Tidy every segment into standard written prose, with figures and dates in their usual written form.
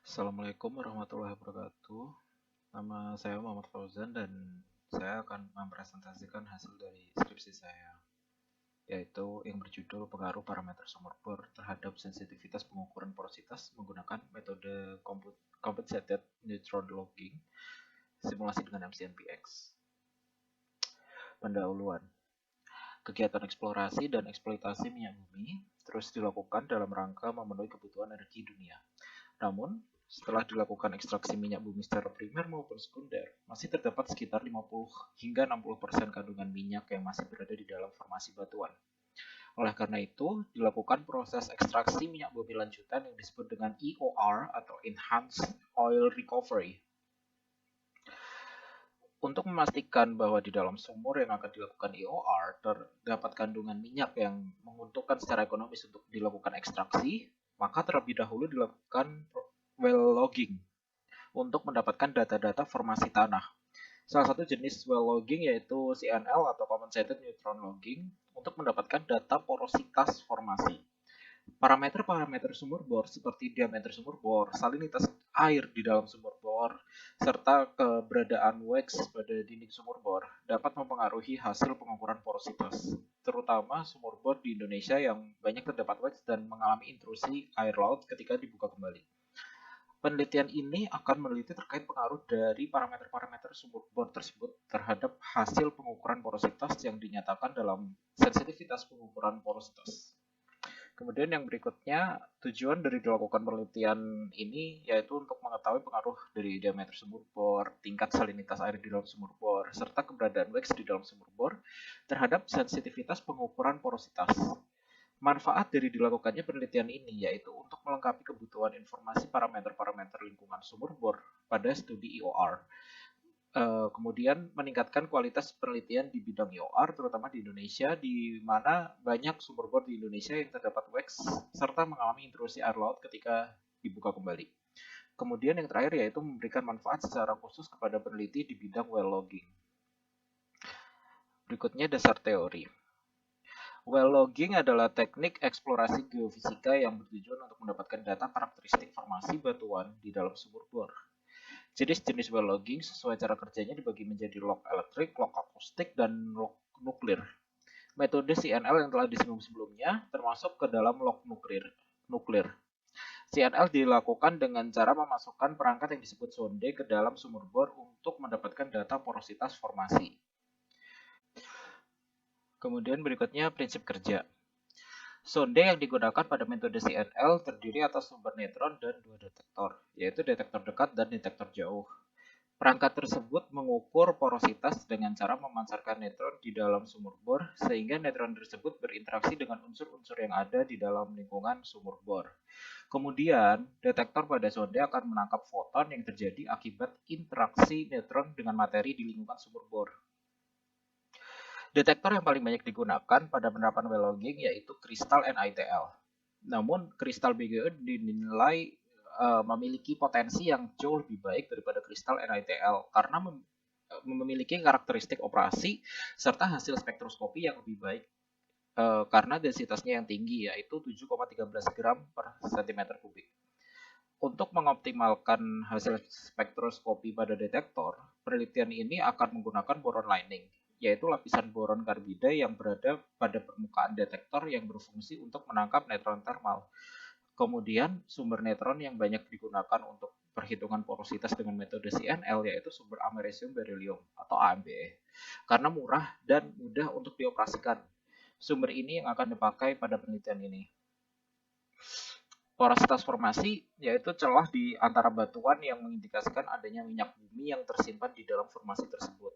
Assalamualaikum warahmatullahi wabarakatuh. Nama saya Muhammad Fauzan dan saya akan mempresentasikan hasil dari skripsi saya, yaitu yang berjudul Pengaruh Parameter Sumber Bor terhadap Sensitivitas Pengukuran Porositas menggunakan metode Compensated Neutron Logging, simulasi dengan MCNPX. Pendahuluan. Kegiatan eksplorasi dan eksploitasi minyak bumi terus dilakukan dalam rangka memenuhi kebutuhan energi dunia. Namun, setelah dilakukan ekstraksi minyak bumi secara primer maupun sekunder, masih terdapat sekitar 50 hingga 60% kandungan minyak yang masih berada di dalam formasi batuan. Oleh karena itu, dilakukan proses ekstraksi minyak bumi lanjutan yang disebut dengan EOR atau Enhanced Oil Recovery. Untuk memastikan bahwa di dalam sumur yang akan dilakukan EOR terdapat kandungan minyak yang menguntungkan secara ekonomis untuk dilakukan ekstraksi, maka terlebih dahulu dilakukan well logging untuk mendapatkan data-data formasi tanah. Salah satu jenis well logging yaitu CNL atau Compensated Neutron Logging untuk mendapatkan data porositas formasi. Parameter-parameter sumur bor seperti diameter sumur bor, salinitas air di dalam sumur bor, serta keberadaan wax pada dinding sumur bor dapat mempengaruhi hasil pengukuran porositas, terutama sumur bor di Indonesia yang banyak terdapat wax dan mengalami intrusi air laut ketika dibuka kembali. Penelitian ini akan meneliti terkait pengaruh dari parameter-parameter sumur bor tersebut terhadap hasil pengukuran porositas yang dinyatakan dalam sensitivitas pengukuran porositas. Kemudian yang berikutnya, tujuan dari dilakukan penelitian ini yaitu untuk mengetahui pengaruh dari diameter sumur bor, tingkat salinitas air di dalam sumur bor, serta keberadaan wax di dalam sumur bor terhadap sensitivitas pengukuran porositas. Manfaat dari dilakukannya penelitian ini yaitu untuk melengkapi kebutuhan informasi parameter-parameter lingkungan sumur bor pada studi EOR. Kemudian meningkatkan kualitas penelitian di bidang IOR, terutama di Indonesia, di mana banyak sumber bor di Indonesia yang terdapat wax, serta mengalami intrusi air laut ketika dibuka kembali. Kemudian yang terakhir yaitu memberikan manfaat secara khusus kepada peneliti di bidang well logging. Berikutnya dasar teori. Well logging adalah teknik eksplorasi geofisika yang bertujuan untuk mendapatkan data karakteristik formasi batuan di dalam sumur bor. Jenis-jenis well logging sesuai cara kerjanya dibagi menjadi log elektrik, log akustik, dan log nuklir. Metode CNL yang telah disinggung sebelumnya termasuk ke dalam log nuklir. CNL dilakukan dengan cara memasukkan perangkat yang disebut sonde ke dalam sumur bor untuk mendapatkan data porositas formasi. Kemudian berikutnya prinsip kerja. Sonde yang digunakan pada metode CNL terdiri atas sumber neutron dan dua detektor, yaitu detektor dekat dan detektor jauh. Perangkat tersebut mengukur porositas dengan cara memancarkan neutron di dalam sumur bor, sehingga neutron tersebut berinteraksi dengan unsur-unsur yang ada di dalam lingkungan sumur bor. Kemudian, detektor pada sonde akan menangkap foton yang terjadi akibat interaksi neutron dengan materi di lingkungan sumur bor. Detektor yang paling banyak digunakan pada penerapan well logging yaitu kristal NiTl. Namun, kristal BGE dinilai memiliki potensi yang jauh lebih baik daripada kristal NiTl karena memiliki karakteristik operasi serta hasil spektroskopi yang lebih baik karena densitasnya yang tinggi yaitu 7,13 gram per cm kubik. Untuk mengoptimalkan hasil spektroskopi pada detektor, penelitian ini akan menggunakan boron lining, yaitu lapisan boron karbida yang berada pada permukaan detektor yang berfungsi untuk menangkap neutron thermal. Kemudian, sumber neutron yang banyak digunakan untuk perhitungan porositas dengan metode CNL yaitu sumber americium beryllium atau AMBE, karena murah dan mudah untuk dioperasikan. Sumber ini yang akan dipakai pada penelitian ini. Porositas formasi yaitu celah di antara batuan yang mengindikasikan adanya minyak bumi yang tersimpan di dalam formasi tersebut.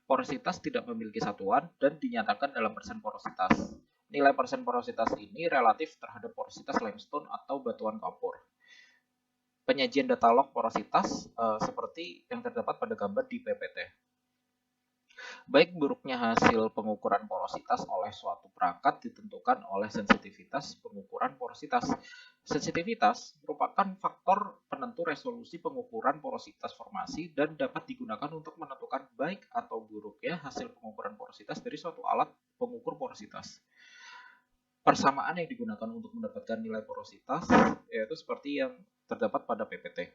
Porositas tidak memiliki satuan dan dinyatakan dalam persen porositas. Nilai persen porositas ini relatif terhadap porositas limestone atau batuan kapur. Penyajian data log porositas seperti yang terdapat pada gambar di PPT. Baik buruknya hasil pengukuran porositas oleh suatu perangkat ditentukan oleh sensitivitas pengukuran porositas. Sensitivitas merupakan faktor penentu resolusi pengukuran porositas formasi dan dapat digunakan untuk menentukan baik atau buruknya hasil pengukuran porositas dari suatu alat pengukur porositas. Persamaan yang digunakan untuk mendapatkan nilai porositas yaitu seperti yang terdapat pada PPT.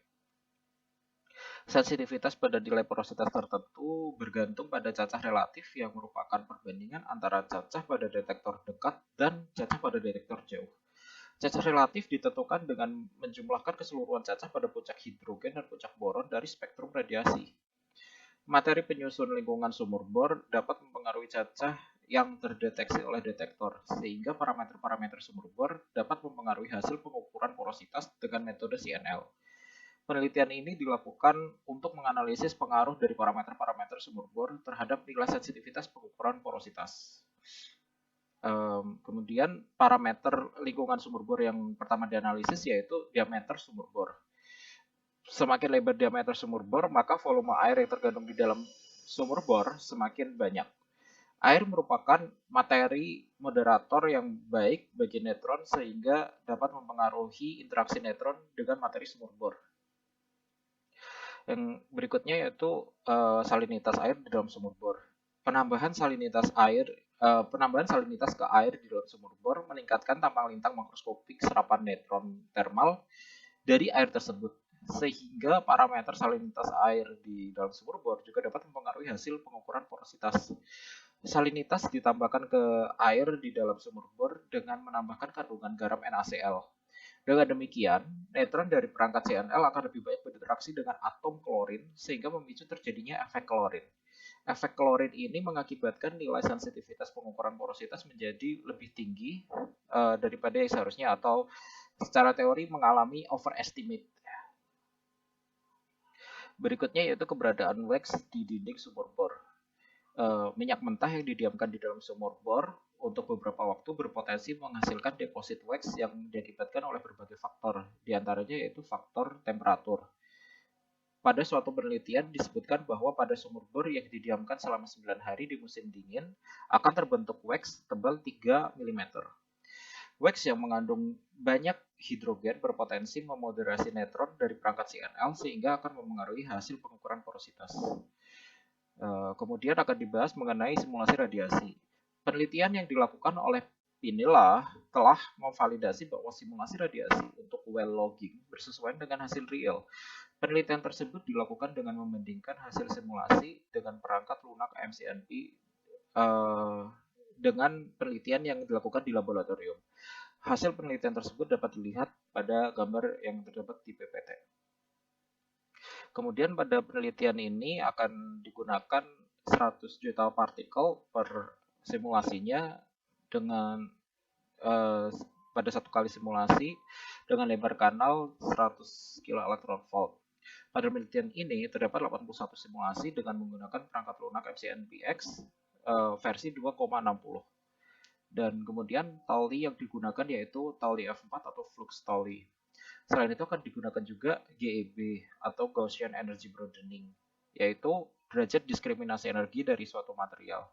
Sensitivitas pada nilai porositas tertentu bergantung pada cacah relatif yang merupakan perbandingan antara cacah pada detektor dekat dan cacah pada detektor jauh. Cacah relatif ditentukan dengan menjumlahkan keseluruhan cacah pada puncak hidrogen dan puncak boron dari spektrum radiasi. Materi penyusun lingkungan sumur bor dapat mempengaruhi cacah yang terdeteksi oleh detektor, sehingga parameter-parameter sumur bor dapat mempengaruhi hasil pengukuran porositas dengan metode CNL. Penelitian ini dilakukan untuk menganalisis pengaruh dari parameter-parameter sumur bor terhadap nilai sensitivitas pengukuran porositas. Kemudian parameter lingkungan sumur bor yang pertama dianalisis yaitu diameter sumur bor. Semakin lebar diameter sumur bor, maka volume air yang terkandung di dalam sumur bor semakin banyak. Air merupakan materi moderator yang baik bagi neutron sehingga dapat mempengaruhi interaksi neutron dengan materi sumur bor. Yang berikutnya yaitu salinitas air di dalam sumur bor. Penambahan salinitas ke air di dalam sumur bor meningkatkan tampang lintang makroskopik serapan neutron termal dari air tersebut, sehingga parameter salinitas air di dalam sumur bor juga dapat mempengaruhi hasil pengukuran porositas. Salinitas ditambahkan ke air di dalam sumur bor dengan menambahkan kandungan garam NaCl. Dengan demikian, neutron dari perangkat CNL akan lebih banyak berinteraksi dengan atom klorin sehingga memicu terjadinya efek klorin. Efek klorin ini mengakibatkan nilai sensitivitas pengukuran porositas menjadi lebih tinggi daripada yang seharusnya atau secara teori mengalami overestimate. Berikutnya yaitu keberadaan wax di dinding sumur bor. Minyak mentah yang didiamkan di dalam sumur bor untuk beberapa waktu berpotensi menghasilkan deposit wax yang diakibatkan oleh berbagai faktor, diantaranya yaitu faktor temperatur. Pada suatu penelitian disebutkan bahwa pada sumur bor yang didiamkan selama 9 hari di musim dingin akan terbentuk wax tebal 3 mm. Wax yang mengandung banyak hidrogen berpotensi memoderasi neutron dari perangkat CNL sehingga akan mempengaruhi hasil pengukuran porositas. Kemudian akan dibahas mengenai simulasi radiasi. Penelitian yang dilakukan oleh Pinilla telah memvalidasi bahwa simulasi radiasi untuk well logging bersesuaian dengan hasil real. Penelitian tersebut dilakukan dengan membandingkan hasil simulasi dengan perangkat lunak MCNP dengan penelitian yang dilakukan di laboratorium. Hasil penelitian tersebut dapat dilihat pada gambar yang terdapat di PPT. Kemudian pada penelitian ini akan digunakan 100 juta partikel per simulasinya dengan pada satu kali simulasi dengan lebar kanal 100 kilo elektron volt. Pada penelitian ini terdapat 81 simulasi dengan menggunakan perangkat lunak MCNPX versi 2,60. Dan kemudian tali yang digunakan yaitu tali F4 atau flux tali. Selain itu akan digunakan juga GEB atau Gaussian Energy Broadening, yaitu derajat diskriminasi energi dari suatu material.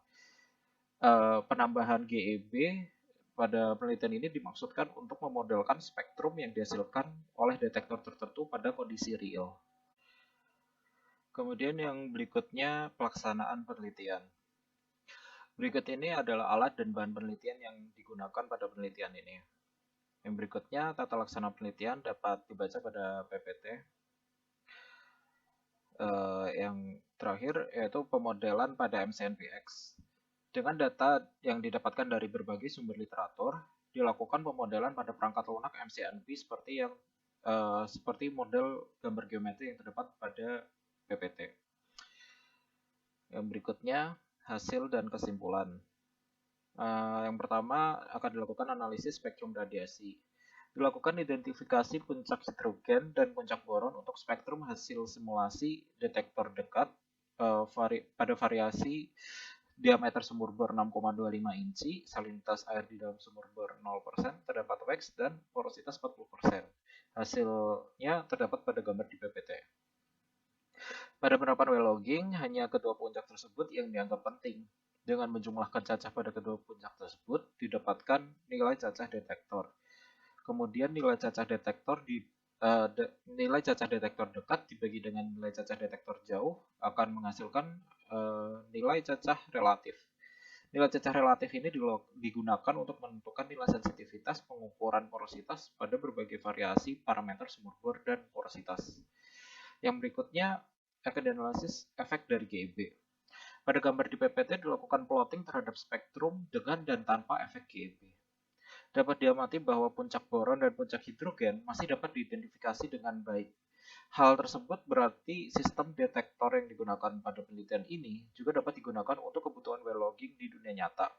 Penambahan GEB pada penelitian ini dimaksudkan untuk memodelkan spektrum yang dihasilkan oleh detektor tertentu pada kondisi real. Kemudian yang berikutnya pelaksanaan penelitian. Berikut ini adalah alat dan bahan penelitian yang digunakan pada penelitian ini. Yang berikutnya tata laksana penelitian dapat dibaca pada PPT. Yang terakhir yaitu pemodelan pada MCNPX. Dengan data yang didapatkan dari berbagai sumber literatur, dilakukan pemodelan pada perangkat lunak MCNP seperti model gambar geometri yang terdapat pada PPT. Yang berikutnya hasil dan kesimpulan. Yang pertama akan dilakukan analisis spektrum radiasi. Dilakukan identifikasi puncak hidrogen dan puncak boron untuk spektrum hasil simulasi detektor dekat pada variasi diameter sumur bor 6,25 inci, salinitas air di dalam sumur bor 0%, terdapat wax dan porositas 40%. Hasilnya terdapat pada gambar di PPT. Pada penerapan well logging, hanya kedua puncak tersebut yang dianggap penting. Dengan menjumlahkan cacah pada kedua puncak tersebut, didapatkan nilai cacah detektor. Kemudian nilai cacah detektor dekat dibagi dengan nilai cacah detektor jauh akan menghasilkan nilai cacah relatif. Nilai cecah relatif ini digunakan untuk menentukan nilai sensitivitas pengukuran porositas pada berbagai variasi parameter sumur bor dan porositas. Yang berikutnya, analisis efek dari GeB. Pada gambar di PPT dilakukan plotting terhadap spektrum dengan dan tanpa efek GeB. Dapat diamati bahwa puncak boron dan puncak hidrogen masih dapat diidentifikasi dengan baik. Hal tersebut berarti sistem detektor yang digunakan pada penelitian ini juga dapat digunakan untuk kebutuhan well logging di dunia nyata.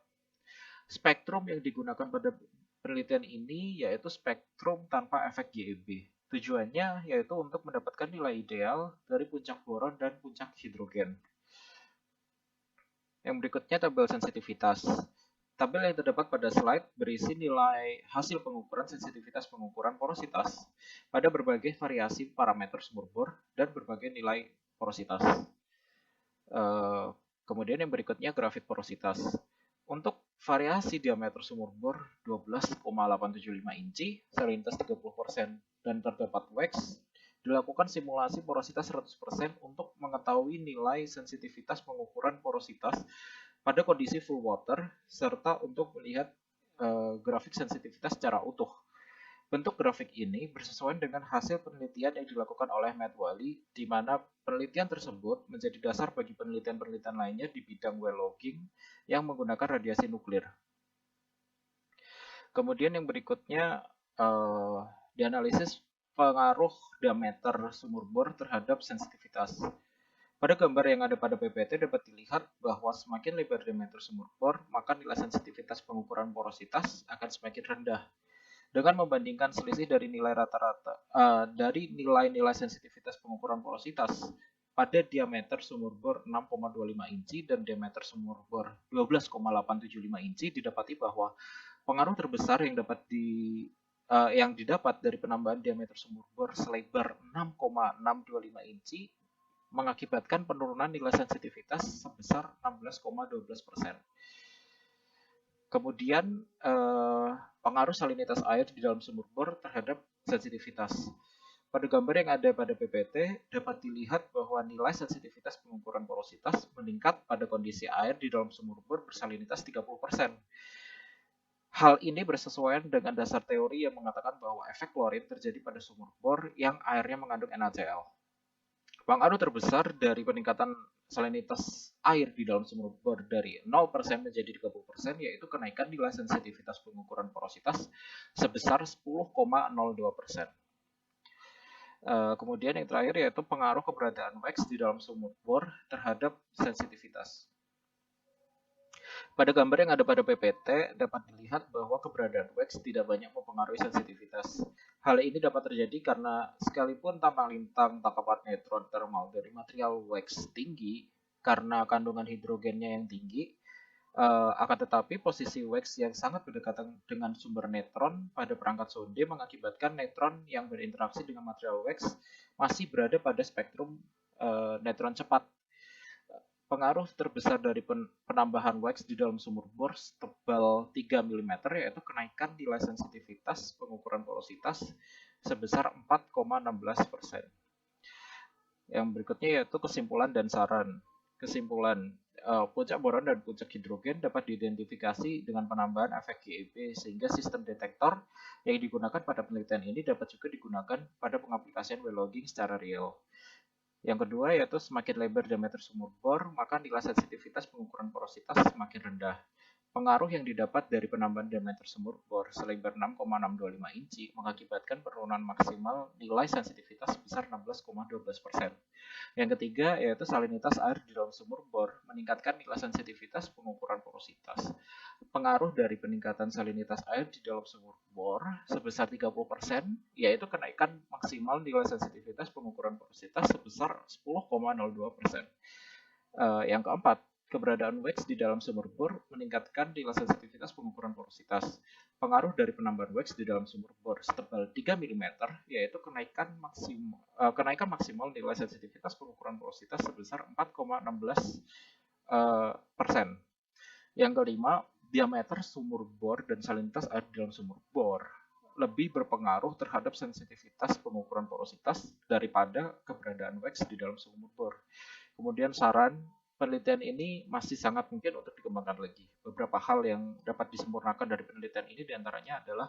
Spektrum yang digunakan pada penelitian ini yaitu spektrum tanpa efek GeB. Tujuannya yaitu untuk mendapatkan nilai ideal dari puncak boron dan puncak hidrogen. Yang berikutnya tabel sensitivitas. Tabel yang terdapat pada slide berisi nilai hasil pengukuran sensitivitas pengukuran porositas pada berbagai variasi parameter sumur bor dan berbagai nilai porositas. Kemudian yang berikutnya grafik porositas. Untuk variasi diameter sumur bor 12,875 inci, salinitas 30%, dan terdapat wax, dilakukan simulasi porositas 100% untuk mengetahui nilai sensitivitas pengukuran porositas pada kondisi full water, serta untuk melihat grafik sensitivitas secara utuh. Bentuk grafik ini bersesuaian dengan hasil penelitian yang dilakukan oleh Matt Wally, di mana penelitian tersebut menjadi dasar bagi penelitian-penelitian lainnya di bidang well logging yang menggunakan radiasi nuklir. Kemudian yang berikutnya, dianalisis pengaruh diameter sumur bor terhadap sensitivitas. Pada gambar yang ada pada PPT dapat dilihat bahwa semakin lebar diameter sumur bor, maka nilai sensitivitas pengukuran porositas akan semakin rendah. Dengan membandingkan selisih dari nilai rata-rata dari nilai-nilai sensitivitas pengukuran porositas pada diameter sumur bor 6,25 inci dan diameter sumur bor 12,875 inci, didapati bahwa pengaruh terbesar yang didapat dari penambahan diameter sumur bor selebar 6,625 inci mengakibatkan penurunan nilai sensitivitas sebesar 16,12%. Kemudian pengaruh salinitas air di dalam sumur bor terhadap sensitivitas. Pada gambar yang ada pada PPT dapat dilihat bahwa nilai sensitivitas pengukuran porositas meningkat pada kondisi air di dalam sumur bor bersalinitas 30%. Hal ini bersesuaian dengan dasar teori yang mengatakan bahwa efek klorin terjadi pada sumur bor yang airnya mengandung NaCl. Pengaruh terbesar dari peningkatan salinitas air di dalam sumur bor dari 0% menjadi 30% yaitu kenaikan nilai sensitivitas pengukuran porositas sebesar 10,02%. Kemudian yang terakhir yaitu pengaruh keberadaan wax di dalam sumur bor terhadap sensitivitas. Pada gambar yang ada pada PPT dapat dilihat bahwa keberadaan wax tidak banyak mempengaruhi sensitivitas. Hal ini dapat terjadi karena sekalipun tampang lintang tangkapan neutron thermal dari material wax tinggi karena kandungan hidrogennya yang tinggi, akan tetapi posisi wax yang sangat berdekatan dengan sumber neutron pada perangkat sonde mengakibatkan neutron yang berinteraksi dengan material wax masih berada pada spektrum neutron cepat. Pengaruh terbesar dari penambahan wax di dalam sumur bor tebal 3 mm yaitu kenaikan nilai sensitivitas pengukuran porositas sebesar 4,16%. Yang berikutnya yaitu kesimpulan dan saran. Kesimpulan, puncak boron dan puncak hidrogen dapat diidentifikasi dengan penambahan efek GeB sehingga sistem detektor yang digunakan pada penelitian ini dapat juga digunakan pada pengaplikasian well logging secara real. Yang kedua yaitu semakin lebar diameter sumur bor, maka nilai sensitivitas pengukuran porositas semakin rendah. Pengaruh yang didapat dari penambahan diameter sumur bor selebar 6,625 inci mengakibatkan penurunan maksimal nilai sensitivitas sebesar 16,12%. Yang ketiga yaitu salinitas air di dalam sumur bor meningkatkan nilai sensitivitas pengukuran porositas. Pengaruh dari peningkatan salinitas air di dalam sumur bor sebesar 30% yaitu kenaikan maksimal nilai sensitivitas pengukuran porositas sebesar 10,02%. Yang keempat, keberadaan wax di dalam sumur bor meningkatkan nilai sensitivitas pengukuran porositas. Pengaruh dari penambahan wax di dalam sumur bor setebal 3 mm yaitu kenaikan maksimal nilai sensitivitas pengukuran porositas sebesar 4,16%. Yang kelima, diameter sumur bor dan salinitas air di dalam sumur bor lebih berpengaruh terhadap sensitivitas pengukuran porositas daripada keberadaan wax di dalam sumur bor. Kemudian saran, penelitian ini masih sangat mungkin untuk dikembangkan lagi. Beberapa hal yang dapat disempurnakan dari penelitian ini diantaranya adalah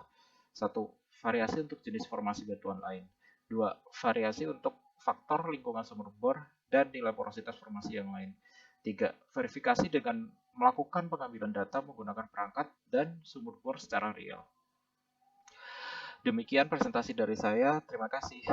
satu, variasi untuk jenis formasi batuan lain. Dua, variasi untuk faktor lingkungan sumur bor dan nilai porositas formasi yang lain. Tiga, verifikasi dengan melakukan pengambilan data menggunakan perangkat dan sumur bor secara real. Demikian presentasi dari saya. Terima kasih.